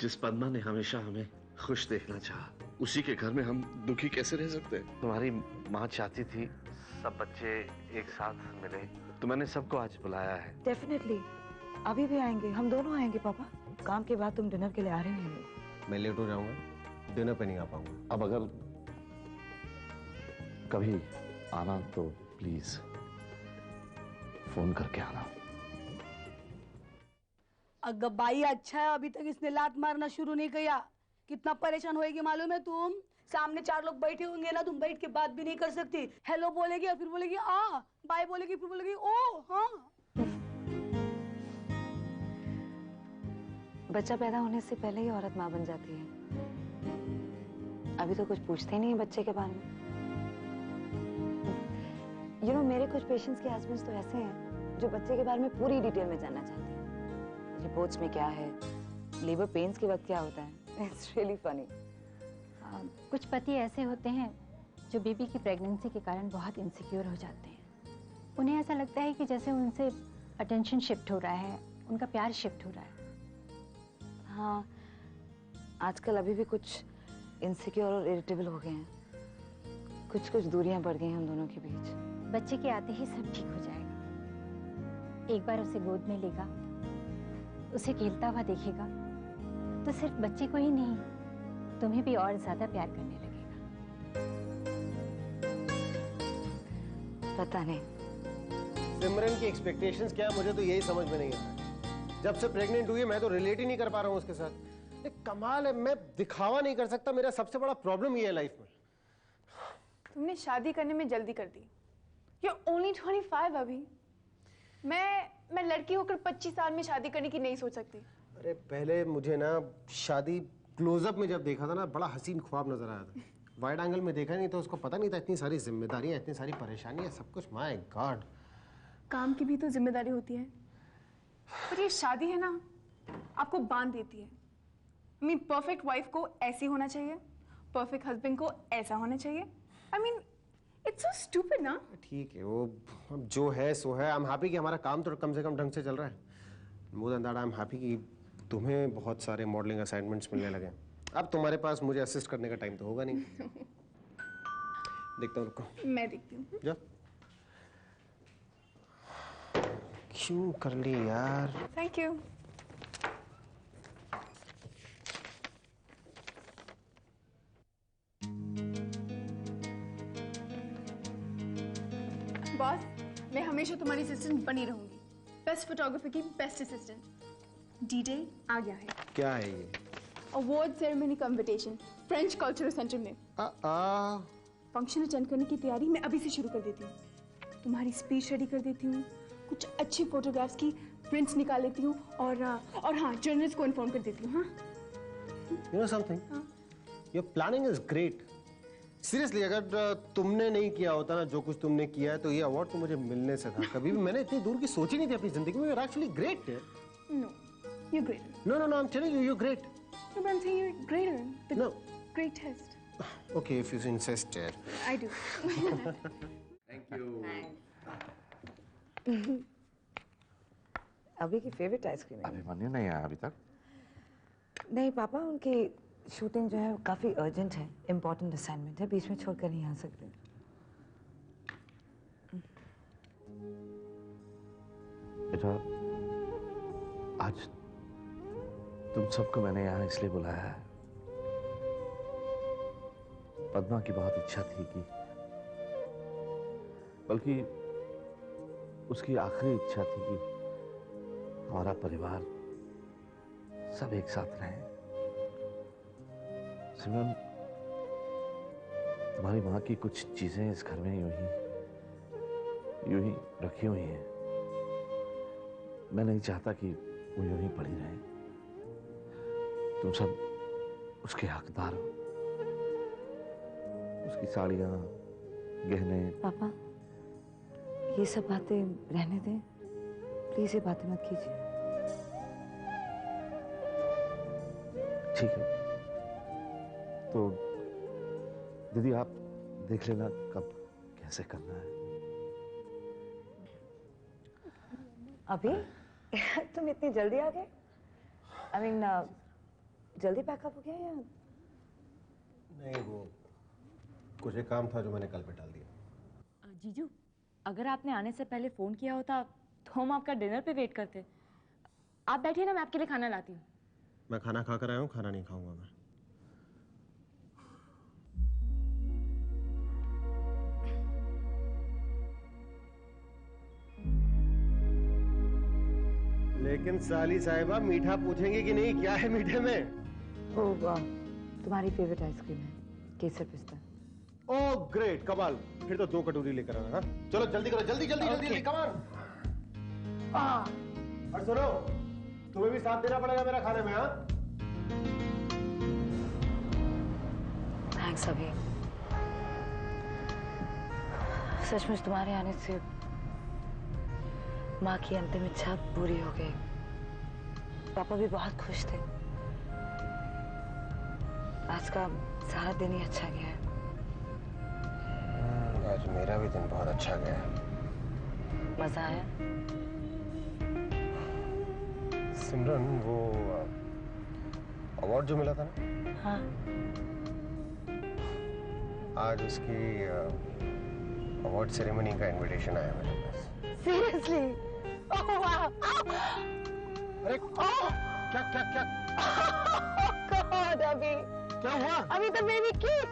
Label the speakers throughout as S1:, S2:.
S1: जिस पद्मा ने हमेशा हमें खुश देखना चाहा, उसी के घर में हम दुखी कैसे रह सकते हैं? तुम्हारी माँ चाहती थी सब बच्चे एक साथ मिले, तो मैंने सबको आज बुलाया है।
S2: डेफिनेटली, अभी भी आएंगे, हम दोनों आएंगे पापा। काम के बाद तुम डिनर के लिए आ रहे हैं?
S3: मैं लेट हो जाऊंगा, डिनर पे नहीं आ पाऊंगा।
S1: अब अगर कभी आना तो प्लीज फोन करके आना।
S4: अगर भाई अच्छा है, अभी तक इसने लात मारना शुरू नहीं किया। कितना परेशान होएगी मालूम है तुम? सामने 4 लोग बैठे होंगे ना, तुम बैठ के बात भी नहीं कर सकती। हेलो बोलेगी और फिर बोलेगी आ, बाय बोलेगी फिर बोलेगी ओ हाँ।
S2: बच्चा पैदा होने से पहले ही औरत माँ बन जाती है। अभी तो कुछ पूछते ही नहीं है बच्चे के बारे में। मेरे कुछ पेशेंट्स के हस्बैंड्स तो ऐसे हैं जो बच्चे के बारे में पूरी डिटेल में जानना चाहते हैं। रिपोर्ट्स में क्या है, लेबर पेन्स के वक्त क्या होता है। It's really funny.
S5: कुछ पति ऐसे होते हैं जो बेबी की प्रेगनेंसी के कारण बहुत इनसिक्योर हो जाते हैं। उन्हें ऐसा लगता है कि जैसे उनसे अटेंशन शिफ्ट हो रहा है, उनका प्यार शिफ्ट हो रहा है।
S2: हाँ, आजकल अभी भी कुछ इनसिक्योर और इरिटेबल हो गए हैं। कुछ दूरियां बढ़ गई हैं हम दोनों के बीच।
S5: बच्चे के आते ही सब ठीक हो जाएगा। एक बार उसे गोद में लेगा, उसे खेलता हुआ देखेगा, तो सिर्फ बच्चे को ही नहीं, तुम्हें भी और ज्यादा प्यार करने लगेगा।
S2: पता नहीं
S3: सिमरन की एक्सपेक्टेशंस क्या है, मुझे तो यही समझ में नहीं आ रहा। जब से प्रेग्नेंट हुई है मैं तो रिलेट ही नहीं कर पा रहा हूँ उसके साथ। एक कमाल है, मैं दिखावा नहीं कर सकता। मेरा सबसे बड़ा प्रॉब्लम ये है लाइफ में।
S6: तुमने शादी करने में जल्दी कर दी। You're only 25 अभी। मैं लड़की होकर 25 साल में शादी करने की नहीं सोच सकती।
S3: अरे पहले मुझे ना शादी क्लोजअप में जब देखा था ना, बड़ा हसीन ख्वाब नजर आया था। वाइड एंगल में देखा नहीं तो उसको पता नहीं था इतनी सारी जिम्मेदारियां, इतनी सारी परेशानियां, सब कुछ। My God.
S6: काम की भी तो जिम्मेदारी होती है, पर ये शादी है ना, आपको बांध देती है। परफेक्ट वाइफ को ऐसी होना चाहिए, परफेक्ट हस्बैंड को ऐसा होना चाहिए। इट्स सो स्टूपिड ना।
S3: ठीक है, वो अब जो है सो है। आई एम हैप्पी कि हमारा काम तो कम से कम ढंग से चल रहा है। More than that I am happy कि तुम्हें बहुत सारे मॉडलिंग असाइनमेंट्स मिलने लगे। अब तुम्हारे पास मुझे असिस्ट करने का टाइम तो होगा नहीं। देखता हूँ, रुको।
S6: मैं देखती हूँ।
S3: जा। क्यों कर ली यार?
S6: Thank you. बॉस, मैं हमेशा तुम्हारी असिस्टेंट बनी रहूंगी। बेस्ट फोटोग्राफर की बेस्ट असिस्टेंट। डी-डे आ गया है।
S3: क्या है ये?
S6: अवार्ड सेरेमनी का इन्विटेशन फ्रेंच कल्चरल सेंटर में। फंक्शन अटेंड करने की तैयारी मैं अभी से शुरू कर देती हूँ। तुम्हारी स्पीच रेडी कर देती हूँ, कुछ अच्छी फोटोग्राफ्स की प्रिंट्स निकाल लेती हूँ और हाँ, जर्नलिस्ट को इन्फॉर्म कर देती हूँ। हाँ,
S3: You know something? Your planning is great. Seriously, अगर तुमने नहीं किया होता ना जो कुछ तुमने किया है, तो ये अवार्ड तो मुझे मिलने से था। कभी भी मैंने इतनी दूर की सोची नहीं थी अपनी जिंदगी में। You're actually great.
S6: No, you're greater.
S3: No, I'm telling you, you're great.
S6: No, but I'm saying you're greater. The
S3: No.
S6: greatest.
S3: Okay, if you insist.
S6: I do.
S1: Thank you.
S2: अभी की फेवरेट आइसक्रीम है।
S1: अभिमन्यु नहीं आया अभी तक?
S2: नहीं पापा, उनकी शूटिंग जो है काफी अर्जेंट है, इम्पोर्टेंट असाइनमेंट है, बीच में छोड़कर नहीं आ सकते।
S1: बेटा, आज तुम सबको मैंने यहाँ इसलिए बुलाया है। पद्मा की बहुत इच्छा थी कि, बल्कि उसकी आखिरी इच्छा थी कि हमारा परिवार सब एक साथ रहें। सिमरन, तुम्हारी माँ की कुछ चीजें इस घर में यूं ही रखी हुई हैं। मैं नहीं चाहता कि वो यूं ही पड़ी रहे। तुम सब उसके हकदार हो। उसकी साड़ियां, गहने।
S2: पापा, ये सब बातें रहने दें, प्लीज ये बातें मत कीजिए।
S1: ठीक है, तो दीदी आप देख लेना कब कैसे करना है।
S2: अभी तुम इतनी जल्दी आ गए? I mean, जल्दी पैकअप हो गया या?
S3: नहीं, वो कुछ एक काम था जो मैंने कल पे टाल दिया।
S7: जीजू, अगर आपने आने से पहले फोन किया होता तो हम आपका डिनर पे वेट करते। आप बैठिए ना, मैं आपके लिए खाना लाती हूँ।
S3: मैं खाना खा कर आया हूँ, खाना नहीं खाऊंगा मैं। लेकिन साली साहिबा मीठा पूछेंगे कि नहीं? क्या है मीठे में?
S2: ओह वाह, तुम्हारी फेवरेट आइसक्रीम है, केसर पिस्ता।
S3: ओह ग्रेट, कमाल। फिर तो 2 कटोरी लेकर आना। हाँ चलो जल्दी करो, जल्दी जल्दी जल्दी, कम ऑन। और सुनो, तुम्हें भी साथ देना पड़ेगा मेरा खाने में। हाँ
S2: थैंक्स अभी, सचमुच तुम्हारे आने से माँ की अंतिम इच्छा पूरी हो गई। पापा भी बहुत खुश थे। आज का सारा दिन ही अच्छा गया है।
S3: आज मेरा भी दिन बहुत अच्छा गया।
S2: मजा आया?
S3: सिमरन, वो अवार्ड जो मिला था ना,
S2: हाँ।
S3: आज उसकी अवार्ड सेरेमनी का इनविटेशन आया मेरे पास।
S2: सीरियसली? ओह वाह!
S3: अरे क्या क्या क्या
S2: गॉड, अभी
S3: क्या हुआ?
S2: अभी तो बेबी क्यूट।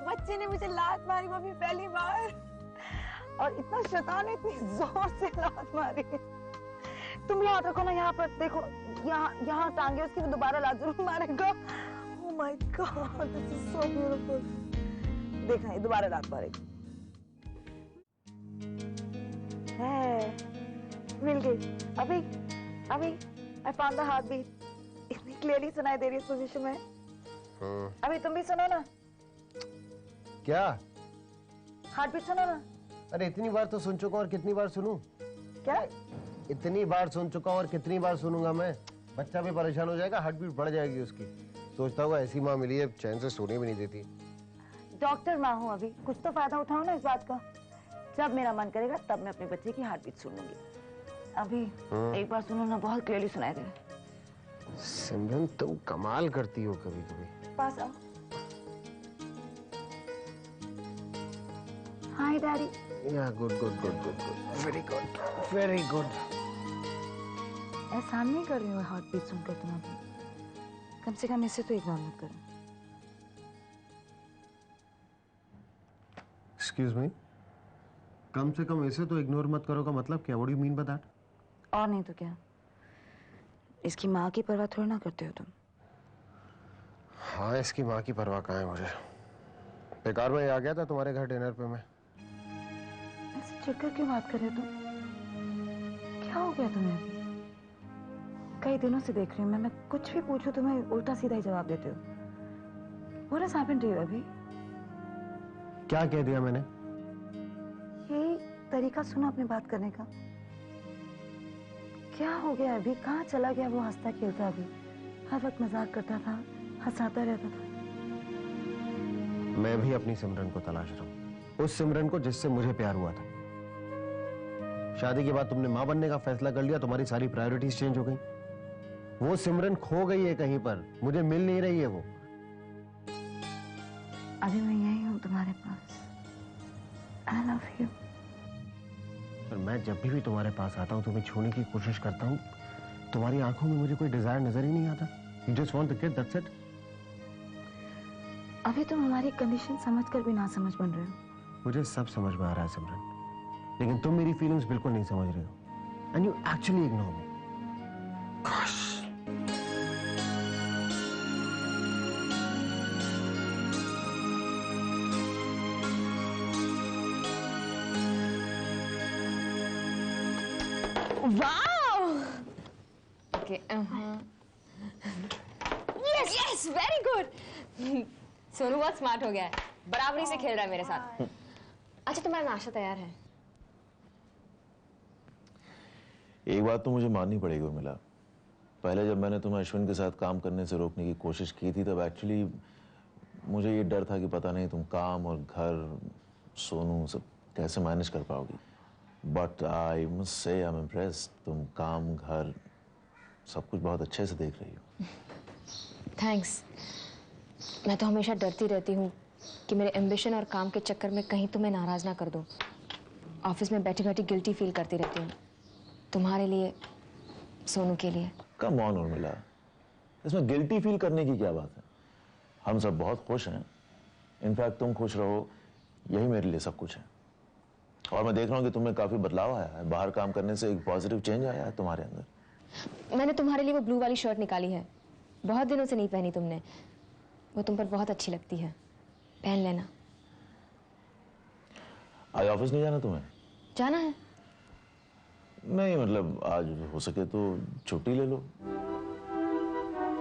S2: बच्चे ने मुझे लात मारी, वो भी पहली बार, और इतना शैतान है, इतनी जोर से लात मारी। तुम याद रखो ना, यहाँ पर देखो, यहाँ टांगे उसकी, वो दोबारा लात जरूर मारेगा। Oh my God, this is so beautiful. देखना, ये दोबारा लात मारेगी। मिल गई। अभी I found the heartbeat. इतनी क्लियरली सुनाई दे रही है इस पोजीशन में। अभी तुम भी सुनो ना।
S3: क्या?
S2: हार्ट बीट सुनो ना।
S3: अरे इतनी बार तो सुन चुका हूँ, और कितनी बार सुनूं?
S2: क्या?
S3: इतनी बार सुन चुका हूँ और कितनी बार सुनूंगा मैं? बच्चा भी परेशान हो जाएगा, हार्ट बीट बढ़ जाएगी उसकी। सोचता होगा ऐसी माँ मिली है, चैन से सोने भी नहीं देती।
S2: डॉक्टर माँ हूँ, अभी कुछ तो फायदा उठाओ ना इस बात का। जब मेरा मन करेगा तब मैं अपने बच्चे की हार्ट बीट सुन लूंगी। अभी एक बार सुनो ना, बहुत क्लियरली सुनाई दे रहा है।
S3: सिमरन, तुम कमाल करती हो कभी कभी।
S2: पास आओ। Hi daddy.
S3: या good good good good good, very good very good.
S2: एहसान नहीं कर रही हूँ हार्ट बीट सुनकर तुम। अभी कम से कम इसे तो इग्नोर मत करो।
S3: एक्सक्यूज मी, कम से कम इसे तो इग्नोर मत करो का मतलब क्या? What do you mean by that?
S2: और नहीं तो क्या, इसकी माँ की परवाह थोड़ी ना करते हो तुम।
S3: हाँ, इसकी माँ की परवाह कहाँ है मुझे। बेकार में आ गया था तुम्हारे घर डिनर पे मैं।
S2: ऐसे चिढ़कर क्यों बात कर रहे हो तुम? क्या हो गया तुम्हें? अभी कई दिनों से देख रही हूँ मैं कुछ भी पूछूं तुम्हें उल्टा सीधा ही जवाब देते हो। What has happened to you अभी?
S3: क्या कह दिया मैंने?
S2: यही तरीका सुना अपने बात करने का। क्या हो गया अभी? कहाँ चला गया वो हंसता खेलता? अभी हर वक्त मजाक करता था, हंसाता रहता था।
S3: मैं भी अपनी सिमरन को तलाश रहा हूँ, उस सिमरन को जिससे मुझे प्यार हुआ था। शादी के बाद तुमने माँ बनने का फैसला कर लिया, तुम्हारी सारी प्रायोरिटीज चेंज हो गई। वो सिमरन खो गई है कहीं पर, मुझे मिल नहीं रही है वो।
S2: अभी मैं यही हूँ तुम्हारे पास। I love you।
S3: पर मैं जब भी तुम्हारे पास आता हूँ, तुम्हें छूने की कोशिश करता हूँ, तुम्हारी आंखों में मुझे कोई डिजायर नजर ही नहीं आता। You just want the kid, that's it।
S2: अभी तुम हमारी कंडीशन समझकर भी ना समझ बन रहे हो।
S3: मुझे सब समझ में आ रहा है सिमरन, लेकिन तुम मेरी फीलिंग्स बिल्कुल नहीं समझ रहे हो। And you actually ignore me. Gosh।
S7: Wow! Okay, yes yes, very good. Sonu बहुत स्मार्ट हो गया है, बराबरी से खेल रहा है मेरे साथ। अच्छा, तुम्हारा नाश्ता तैयार है।
S8: एक बात तो मुझे माननी पड़ेगी उर्मिला, पहले जब मैंने तुम्हें अश्विन के साथ काम करने से रोकने की कोशिश की थी, तब एक्चुअली मुझे ये डर था कि पता नहीं तुम काम और घर, सोनू, सब कैसे मैनेज कर पाओगी। But I must say I am impressed, तुम काम, घर, सब कुछ बहुत अच्छे से देख रही हो।
S7: थैंक्स। मैं तो हमेशा डरती रहती हूँ कि मेरे एम्बिशन और काम के चक्कर में कहीं तुम्हें नाराज ना कर दूँ। ऑफिस में बैठी बैठी गिल्टी फील करती रहती हूँ, तुम्हारे लिए, सोनू के लिए।
S8: कम ऑन उर्मिला, इसमें गिल्टी फील करने की क्या बात है? हम सब बहुत खुश हैं। इनफैक्ट तुम खुश रहो, यही मेरे लिए सब कुछ है। और मैं देख रहा हूँ कि तुम्हें काफी बदलाव आया है। बाहर काम करने से एक पॉजिटिव चेंज आया है तुम्हारे अंदर।
S7: मैंने तुम्हारे लिए वो ब्लू वाली शर्ट निकाली है, बहुत दिनों से नहीं पहनी तुमने। वो तुम पर बहुत अच्छी लगती है, पहन लेना।
S8: आज ऑफिस नहीं जाना तुम्हें?
S7: जाना है।
S8: नहीं मतलब आज हो सके तो छुट्टी ले लो।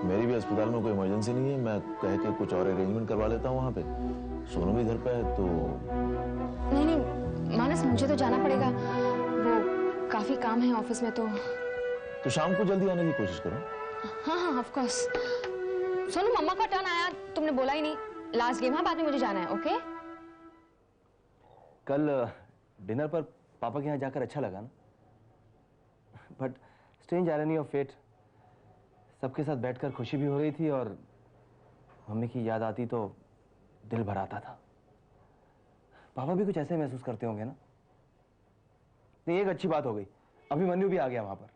S8: मेरी भी अस्पताल में कोई इमरजेंसी नहीं है, मैं कह के कुछ और अरेंजमेंट करवा लेता हूँ वहाँ पे। सोनू भी घर पे है तो।
S7: नहीं नहीं मानस, मुझे तो जाना पड़ेगा, वो काफी काम है ऑफिस में। तो
S8: शाम को जल्दी आने की कोशिश करो।
S7: हाँ हाँ ऑफ कोर्स। सोनू मम्मा का टर्न आया, तुमने बोला ही नहीं। लास्ट गेम, हाँ बाद में मुझे जाना है। ओके?
S9: कल डिनर पर पापा के यहाँ जाकर अच्छा लगा ना, but strange irony of fate, सबके साथ बैठकर खुशी भी हो रही थी और मम्मी की याद आती तो दिल भर आता था। पापा भी कुछ ऐसे महसूस करते होंगे ना। नहीं, एक अच्छी बात हो गई, अभिमन्यु भी आ गया वहां पर।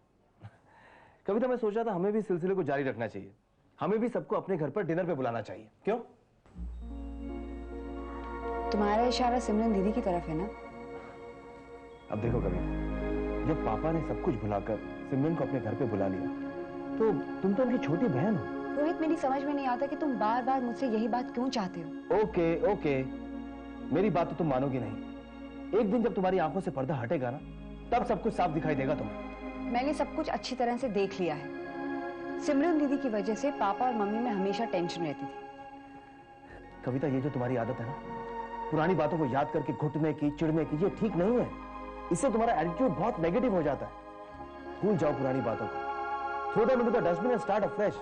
S9: कभी तो मैं सोचा था हमें भी सिलसिले को जारी रखना चाहिए, हमें भी सबको अपने घर पर डिनर पे बुलाना चाहिए। क्यों?
S2: तुम्हारा इशारा सिमरन दीदी की तरफ है ना?
S9: अब देखो कभी, जब पापा ने सब कुछ भुलाकर सिमरन को अपने घर पे बुला लिया तो तुम तो उनकी छोटी बहन हो।
S2: रोहित, मेरी समझ में नहीं आता कि तुम बार बार मुझसे यही बात क्यों चाहते हो।
S9: ओके ओके, मेरी बात तो तुम मानोगी नहीं। एक दिन जब तुम्हारी आंखों से पर्दा हटेगा ना, तब सब कुछ साफ दिखाई देगा तुम्हें।
S2: मैंने सब कुछ अच्छी तरह से देख लिया है। सिमरन दीदी की वजह से पापा और मम्मी में हमेशा टेंशन रहती थी।
S9: कविता, ये जो तुम्हारी आदत है ना, पुरानी बातों को याद करके घुटने की, चिढ़ने की, ये ठीक नहीं है। इससे तुम्हारा एटीट्यूड बहुत नेगेटिव हो जाता है। भूल जाओ पुरानी बातों को, throw them into the dustbin and start afresh.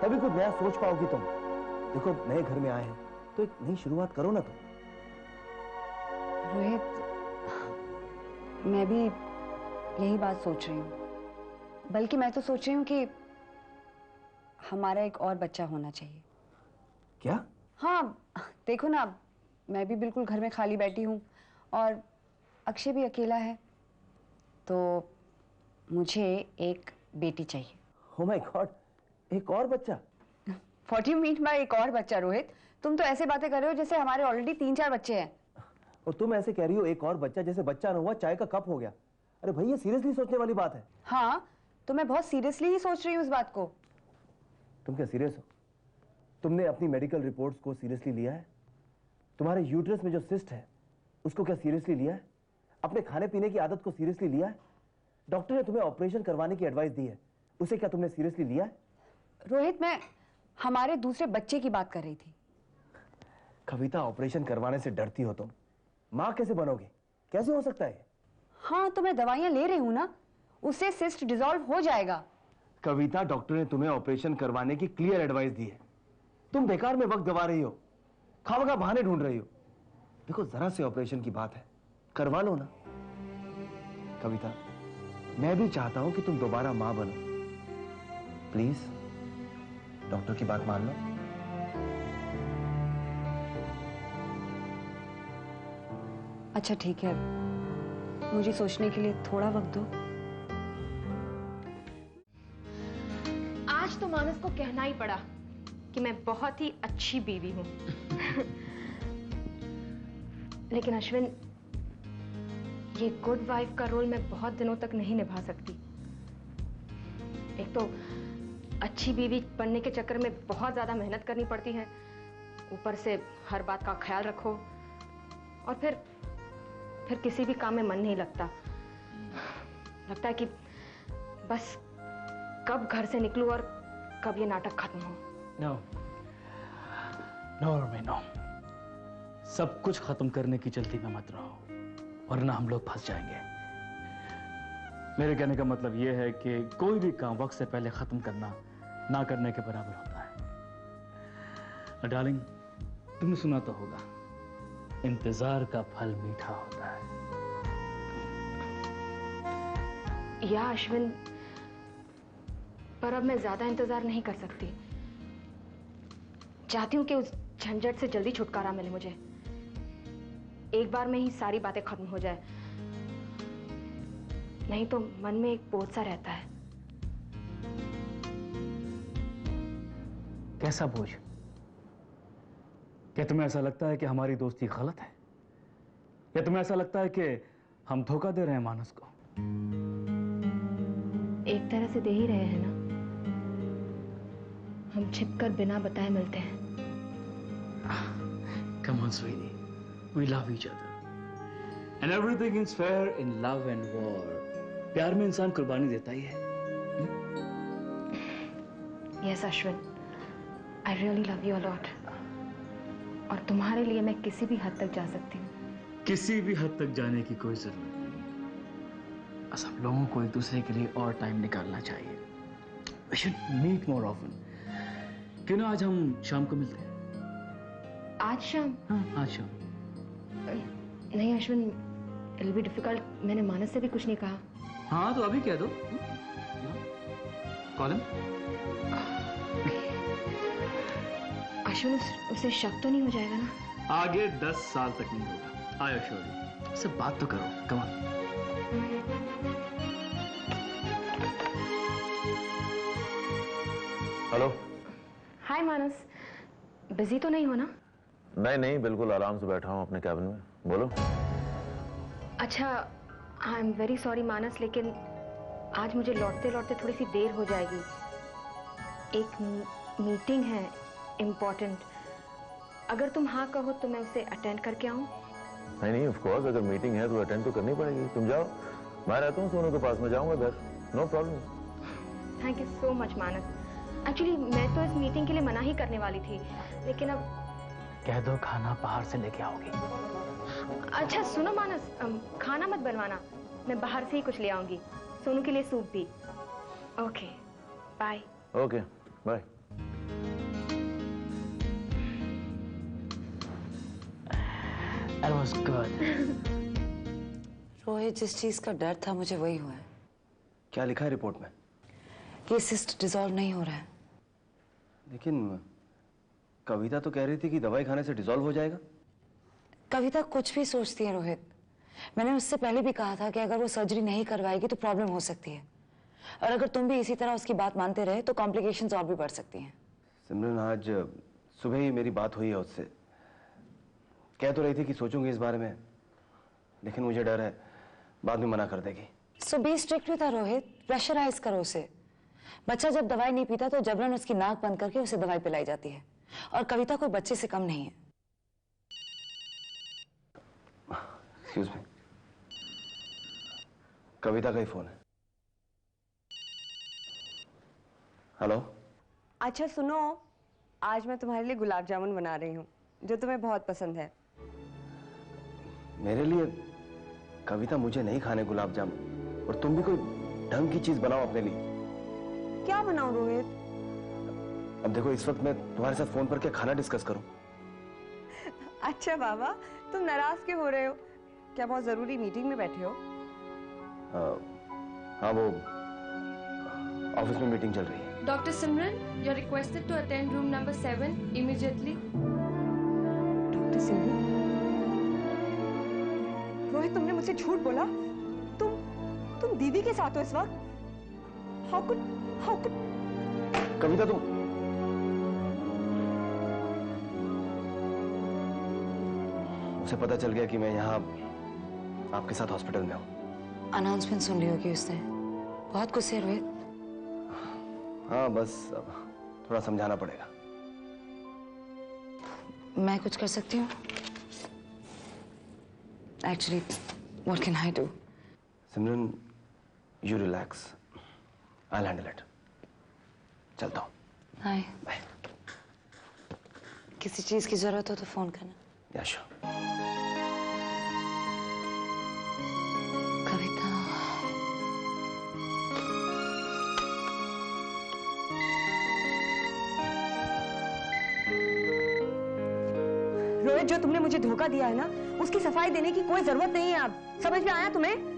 S9: तभी कुछ नया सोच पाओगी तुम। देखो, नए घर में आए हैं तो एक नई शुरुआत करो ना तुम।
S2: रोहित, मैं भी यही बात सोच रही हूँ। बल्कि मैं तो सोच रही हूँ कि हमारा एक और बच्चा होना चाहिए।
S9: क्या?
S2: हाँ, देखो ना, मैं भी बिल्कुल घर में खाली बैठी हूँ और अक्षय भी अकेला है, तो मुझे एक बेटी चाहिए।
S9: ओह माय गॉड, एक और बच्चा?
S2: What you mean by एक और बच्चा रोहित? तुम तो ऐसे बातें कर रहे हो जैसे हमारे ऑलरेडी 3-4 बच्चे हैं।
S9: और तुम ऐसे कह रही हो एक और बच्चा जैसे बच्चा न हुआ चाय का कप हो गया। अरे भाई, ये सीरियसली सोचने वाली बात है।
S2: हाँ, तो मैं बहुत सीरियसली ही सोच रही हूँ इस बात को।
S9: तुम क्या सीरियस हो? तुमने अपनी मेडिकल रिपोर्ट्स को सीरियसली लिया है? तुम्हारे यूट्रस में जो सिस्ट है उसको क्या सीरियसली लिया है? अपने खाने पीने की आदत को सीरियसली लिया है? डॉक्टर ने तुम्हें ऑपरेशन करवाने की एडवाइस दी है, उसे क्या तुमने सीरियसली लिया है?
S2: रोहित, मैं हमारे दूसरे बच्चे की बात कर रही थी।
S9: कविता, ऑपरेशन करवाने से डरती हो तुम। माँ कैसे बनोगे? कैसे हो सकता है?
S2: हाँ, तो मैं दवाइयां ले रही हूँ ना, उससे सिस्ट डिसॉल्व हो जाएगा।
S9: कविता, डॉक्टर ने तुम्हें ऑपरेशन करवाने की क्लियर एडवाइस दी है। तुम बेकार में वक्त गवा रही हो, खामखा बहाने ढूंढ रही हो। देखो, जरा से ऑपरेशन की बात है, करवा लो ना। कविता, मैं भी चाहता हूं कि तुम दोबारा मां बनो। प्लीज डॉक्टर की बात मान लो।
S2: अच्छा ठीक है, मुझे सोचने के लिए थोड़ा वक्त दो।
S7: आज तो मानस को कहना ही पड़ा कि मैं बहुत ही अच्छी बीवी हूं। लेकिन अश्विन, ये गुड वाइफ का रोल मैं बहुत दिनों तक नहीं निभा सकती। एक तो अच्छी बीवी बनने के चक्कर में बहुत ज्यादा मेहनत करनी पड़ती है, ऊपर से हर बात का ख्याल रखो, और फिर किसी भी काम में मन नहीं लगता। लगता है कि बस कब घर से निकलूं और कब ये नाटक खत्म हो।
S10: नो नो नो, सब कुछ खत्म करने की जल्दी में मत रहो, वरना हम लोग फंस जाएंगे। मेरे कहने का मतलब यह है कि कोई भी काम वक्त से पहले खत्म करना ना करने के बराबर होता है। डार्लिंग, तुमने सुना तो होगा, इंतजार का फल मीठा होता है।
S7: या अश्विन, पर अब मैं ज्यादा इंतजार नहीं कर सकती। चाहती हूँ कि उस झंझट से जल्दी छुटकारा मिले मुझे, एक बार में ही सारी बातें खत्म हो जाए, नहीं तो मन में एक बोझ सा रहता है।
S10: कैसा बोझ? क्या तुम्हें ऐसा लगता है कि हमारी दोस्ती गलत है, या तुम्हें ऐसा लगता है कि हम धोखा दे रहे हैं मानस को?
S7: एक तरह से दे ही रहे हैं ना, हम छिपकर बिना बताए मिलते हैं।
S10: Come on, sweetie. We love each other. And everything is fair in love and war. प्यार में इंसान कुर्बानी देता ही है।
S7: Yes, Ashwin. I really love you a lot. और तुम्हारे लिए मैं किसी भी हद तक जा सकती हूँ।
S10: किसी भी हद तक जाने की कोई जरूरत नहीं। बस हम लोगों को एक दूसरे के लिए और टाइम निकालना चाहिए। We should meet more often. क्यों ना आज हम शाम को मिलते हैं?
S7: आज शाम?
S10: हाँ, आज शाम।
S7: नहीं अश्विन, it'll be difficult. मैंने मानस से भी कुछ नहीं कहा।
S10: हाँ, तो अभी कह दो। कॉलिन?
S7: अश्विन, उसे शक तो नहीं हो जाएगा ना?
S10: आगे 10 साल तक नहीं होगा। I assure you. उससे बात तो करो। Come on.
S8: Hello.
S7: Hi Manas, busy तो नहीं हो ना?
S8: नहीं नहीं, बिल्कुल आराम से बैठा हूँ अपने कैबिन में। बोलो।
S7: अच्छा, आई एम वेरी सॉरी मानस, लेकिन आज मुझे लौटते लौटते थोड़ी सी देर हो जाएगी। एक मीटिंग है इम्पोर्टेंट। अगर तुम हाँ कहो तो मैं उसे अटेंड करके आऊँ?
S8: नहीं नहीं, ऑफ कोर्स, अगर मीटिंग है तो अटेंड तो करनी पड़ेगी। तुम जाओ, मैं रहता हूँ सोनू के पास, में जाऊंगा घर। No problem.
S7: Thank you so much Manas. Actually मैं तो इस मीटिंग के लिए मना ही करने वाली थी, लेकिन अब
S10: कह दो खाना बाहर से लेके आओगी।
S7: अच्छा सुनो मानस, खाना मत बनवाना, मैं बाहर से ही कुछ ले आऊंगी। सोनू के लिए सूप भी। Okay bye.
S8: Okay bye.
S10: That was good.
S2: Rohit, जिस चीज का डर था मुझे वही हुआ है।
S9: क्या लिखा है रिपोर्ट में?
S2: ये सिस्ट डिसॉल्व नहीं हो रहा है।
S9: लेकिन कविता तो कह रही थी कि दवाई खाने से डिसॉल्व हो जाएगा।
S2: कविता कुछ भी सोचती है रोहित। मैंने उससे पहले भी कहा था कि अगर वो सर्जरी नहीं करवाएगी तो प्रॉब्लम हो सकती है, और अगर तुम भी इसी तरह उसकी बात मानते रहे तो कॉम्प्लिकेशंस और भी बढ़ सकती हैं।
S9: सिमरन, आज सुबह ही मेरी बात हुई है उससे। कह तो रही थी कि सोचूंगी इस बारे में, लेकिन मुझे डर है बाद में मना कर देगी।
S2: So be strict with her Rohit, pressurise करो उसे। बच्चा जब दवाई नहीं पीता तो जबरन उसकी नाक बंद करके उसे दवाई पिलाई जाती है, और कविता कोई बच्चे से कम नहीं है।
S9: एक्सक्यूज मी, कविता का ही फोन है। हेलो।
S11: अच्छा सुनो, आज मैं तुम्हारे लिए गुलाब जामुन बना रही हूँ जो तुम्हें बहुत पसंद है।
S9: मेरे लिए? कविता, मुझे नहीं खाने गुलाब जामुन, और तुम भी कोई ढंग की चीज बनाओ अपने लिए।
S11: क्या बनाऊं रोहित?
S9: अब देखो, इस वक्त मैं तुम्हारे साथ फोन पर क्या खाना डिस्कस करूं?
S11: अच्छा बाबा, तुम नाराज क्यों हो रहे हो? क्या बहुत जरूरी मीटिंग में बैठे हो?
S9: हाँ, वो ऑफिस में मीटिंग चल रही है।
S7: Doctor Simran, you are requested to attend room number 7 immediately.
S11: Doctor Simran? Rohit, तुमने मुझसे झूठ बोला? तुम दीदी के साथ हो इस वक्त? हाउ कुड
S9: कविता, तुम उसे पता चल गया कि मैं यहाँ आपके साथ हॉस्पिटल में हूँ।
S2: अनाउंसमेंट सुन ली होगी उसने। बहुत गुस्से रोहित।
S9: हाँ, बस अब थोड़ा समझाना पड़ेगा।
S2: मैं कुछ कर सकती हूँ? Actually what can I do?
S9: Simran, you relax, I will handle it. चलता हूँ।
S2: हाय।
S9: बाय।
S2: किसी चीज की जरूरत हो तो फोन करना।
S9: या श्योर।
S2: कविता,
S11: रोहित, जो तुमने मुझे धोखा दिया है ना, उसकी सफाई देने की कोई जरूरत नहीं है। अब समझ में आया तुम्हें?